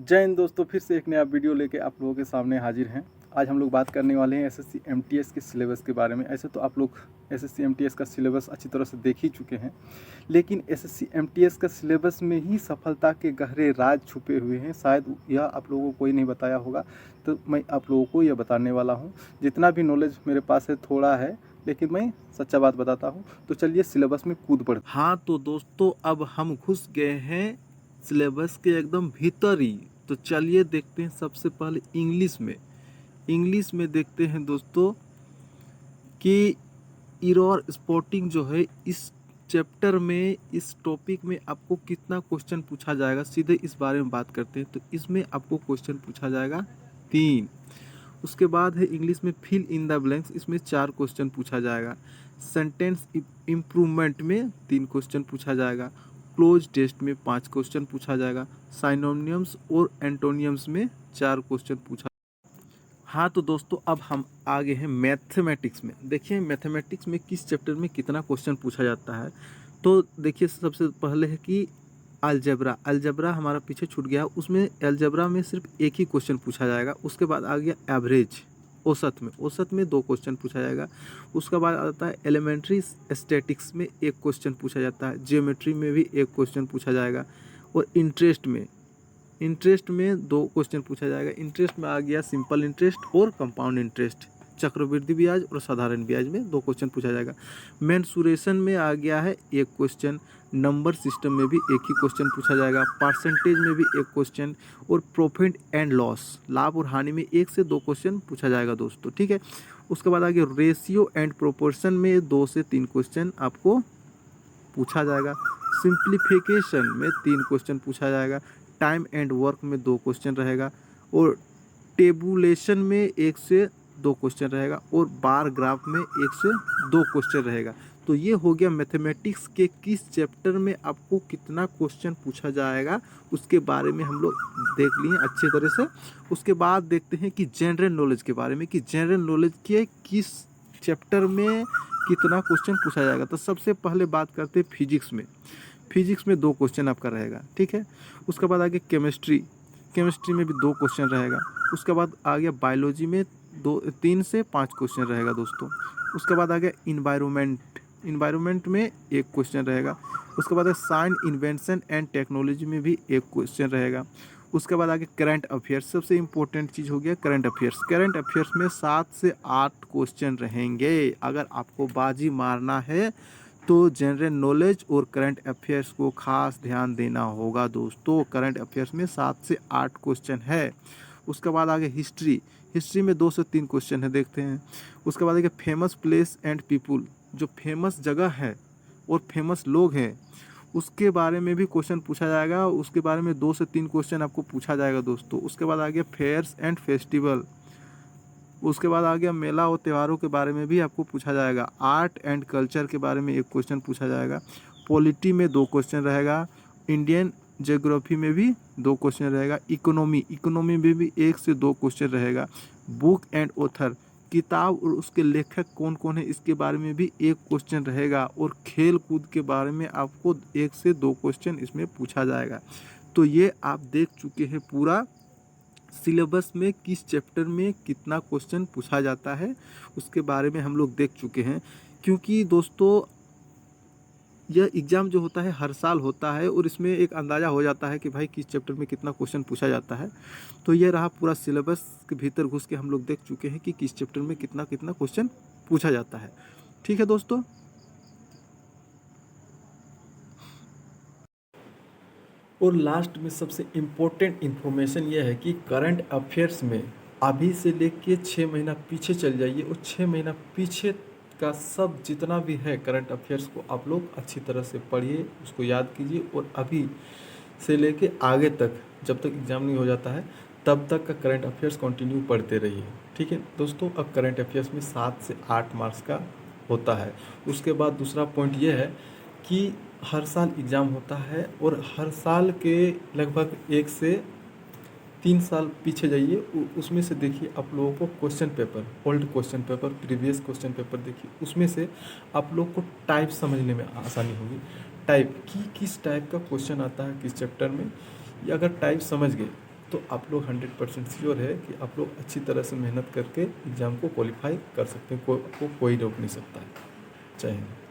जय हिंद दोस्तों, फिर से एक नया वीडियो लेके आप लोगों के सामने हाजिर हैं। आज हम लोग बात करने वाले हैं एसएससी एमटीएस के सिलेबस के बारे में। ऐसे तो आप लोग एसएससी एमटीएस का सिलेबस अच्छी तरह से देख ही चुके हैं, लेकिन एसएससी एमटीएस का सिलेबस में ही सफलता के गहरे राज छुपे हुए हैं। शायद यह आप लोगों को कोई नहीं बताया होगा, तो मैं आप लोगों को यह बताने वाला हूँ। जितना भी नॉलेज मेरे पास है थोड़ा है, लेकिन मैं सच्चा बात बताता हूँ। तो चलिए सिलेबस में कूद पड़ते। हाँ तो दोस्तों, अब हम घुस गए हैं सिलेबस के एकदम भीतर ही। तो चलिए देखते हैं सबसे पहले इंग्लिश में देखते हैं दोस्तों कि इरर स्पॉटिंग जो है इस चैप्टर में, इस टॉपिक में आपको कितना क्वेश्चन पूछा जाएगा। सीधे इस बारे में बात करते हैं। तो इसमें आपको क्वेश्चन पूछा जाएगा 3। उसके बाद है इंग्लिश में फिल इन द ब्लैंक्स, इसमें 4 क्वेश्चन पूछा जाएगा। सेंटेंस इम्प्रूवमेंट में 3 क्वेश्चन पूछा जाएगा। क्लोज टेस्ट में 5 क्वेश्चन पूछा जाएगा। साइनोनिम्स और एंटोनियम्स में 4 क्वेश्चन पूछा। हाँ तो दोस्तों, अब हम आगे हैं मैथमेटिक्स में। देखिए मैथमेटिक्स में किस चैप्टर में कितना क्वेश्चन पूछा जाता है। तो देखिए सबसे पहले है कि अलजबरा हमारा पीछे छूट गया। उसमें अलजबरा में सिर्फ एक ही क्वेश्चन पूछा जाएगा। उसके बाद आ गया एवरेज, औसत में 2 क्वेश्चन पूछा जाएगा। उसके बाद आता है एलिमेंट्री स्टैटिक्स में 1 क्वेश्चन पूछा जाता है। ज्योमेट्री में भी 1 क्वेश्चन पूछा जाएगा। और इंटरेस्ट में 2 क्वेश्चन पूछा जाएगा। इंटरेस्ट में आ गया सिंपल इंटरेस्ट और कंपाउंड इंटरेस्ट। चक्रवृद्धि ब्याज और साधारण ब्याज में 2 क्वेश्चन पूछा जाएगा। मेंसुरेशन में आ गया है 1 क्वेश्चन। नंबर सिस्टम में भी 1 ही क्वेश्चन पूछा जाएगा। परसेंटेज में भी 1 क्वेश्चन। और प्रॉफिट एंड लॉस, लाभ और हानि में 1 से 2 क्वेश्चन पूछा जाएगा दोस्तों, ठीक है। उसके बाद आगे रेशियो एंड प्रोपोर्शन में 2 से 3 क्वेश्चन आपको पूछा जाएगा। सिंप्लीफिकेशन में 3 क्वेश्चन पूछा जाएगा। टाइम एंड वर्क में 2 क्वेश्चन रहेगा। और टेबुलेशन में 1 से 2 क्वेश्चन रहेगा। और बार ग्राफ में 1 से 2 क्वेश्चन रहेगा। तो ये हो गया मैथमेटिक्स के किस चैप्टर में आपको कितना क्वेश्चन पूछा जाएगा, उसके बारे में हम लोग देख लिए अच्छे तरह से। उसके बाद देखते हैं कि जनरल नॉलेज के बारे में, कि जनरल नॉलेज के किस चैप्टर में कितना क्वेश्चन पूछा जाएगा। तो सबसे पहले बात करते हैं फिजिक्स में 2 क्वेश्चन आपका रहेगा, ठीक है। उसके बाद आगे केमिस्ट्री में भी 2 क्वेश्चन रहेगा। उसके बाद आ गया बायोलॉजी में 3 से 5 क्वेश्चन रहेगा दोस्तों। उसके बाद आ गया इन्वायरमेंट में 1 क्वेश्चन रहेगा। उसके बाद साइंस इन्वेंशन एंड टेक्नोलॉजी में भी 1 क्वेश्चन रहेगा। उसके बाद आगे करंट अफेयर्स, सबसे इम्पोर्टेंट चीज़ हो गया करंट अफेयर्स में 7 से 8 क्वेश्चन रहेंगे। अगर आपको बाजी मारना है तो जनरल नॉलेज और करंट अफेयर्स को खास ध्यान देना होगा दोस्तों। करंट अफेयर्स में 7 से 8 क्वेश्चन है। उसके बाद आगे हिस्ट्री में 2 से 3 क्वेश्चन है, देखते हैं। उसके बाद आगे फेमस प्लेस एंड पीपुल, जो फेमस जगह है और फेमस लोग हैं उसके बारे में भी क्वेश्चन पूछा जाएगा। उसके बारे में 2 से 3 क्वेश्चन आपको पूछा जाएगा दोस्तों। उसके बाद आ गया फेयर्स एंड फेस्टिवल। उसके बाद आ गया मेला और त्योहारों के बारे में भी आपको पूछा जाएगा। आर्ट एंड कल्चर के बारे में 1 क्वेश्चन पूछा जाएगा। पॉलिटी में 2 क्वेश्चन रहेगा। इंडियन ज्योग्राफी में भी 2 क्वेश्चन रहेगा। इकोनॉमी में भी 1 से 2 क्वेश्चन रहेगा। बुक एंड ऑथर, किताब और उसके लेखक कौन कौन है इसके बारे में भी 1 क्वेश्चन रहेगा। और खेल कूद के बारे में आपको 1 से 2 क्वेश्चन इसमें पूछा जाएगा। तो ये आप देख चुके हैं पूरा सिलेबस में किस चैप्टर में कितना क्वेश्चन पूछा जाता है, उसके बारे में हम लोग देख चुके हैं। क्योंकि दोस्तों यह एग्ज़ाम जो होता है हर साल होता है और इसमें एक अंदाज़ा हो जाता है कि भाई किस चैप्टर में कितना क्वेश्चन पूछा जाता है। तो ये रहा पूरा सिलेबस के भीतर घुस के हम लोग देख चुके हैं कि किस चैप्टर में कितना कितना क्वेश्चन पूछा जाता है, ठीक है दोस्तों। और लास्ट में सबसे इम्पोर्टेंट इन्फॉर्मेशन यह है कि करंट अफेयर्स में अभी से लेके 6 महीना पीछे चल जाइए और 6 महीना पीछे का सब जितना भी है करंट अफेयर्स को आप लोग अच्छी तरह से पढ़िए, उसको याद कीजिए। और अभी से लेके आगे तक जब तक एग्ज़ाम नहीं हो जाता है तब तक का करंट अफेयर्स कंटिन्यू पढ़ते रहिए, ठीक है दोस्तों। अब करंट अफेयर्स में 7 से 8 मार्क्स का होता है। उसके बाद दूसरा पॉइंट ये है कि हर साल एग्ज़ाम होता है और हर साल के लगभग 1 से 3 साल पीछे जाइए, उसमें से देखिए आप लोगों को question paper, old question paper, previous question paper देखिए, उसमें से आप लोग को टाइप समझने में आसानी होगी। टाइप की किस टाइप का क्वेश्चन आता है किस चैप्टर में, ये अगर टाइप समझ गए तो आप लोग 100% श्योर है कि आप लोग अच्छी तरह से मेहनत करके एग्ज़ाम को क्वालिफाई कर सकते हैं, आपको कोई रोक नहीं सकता है। जय हिंद।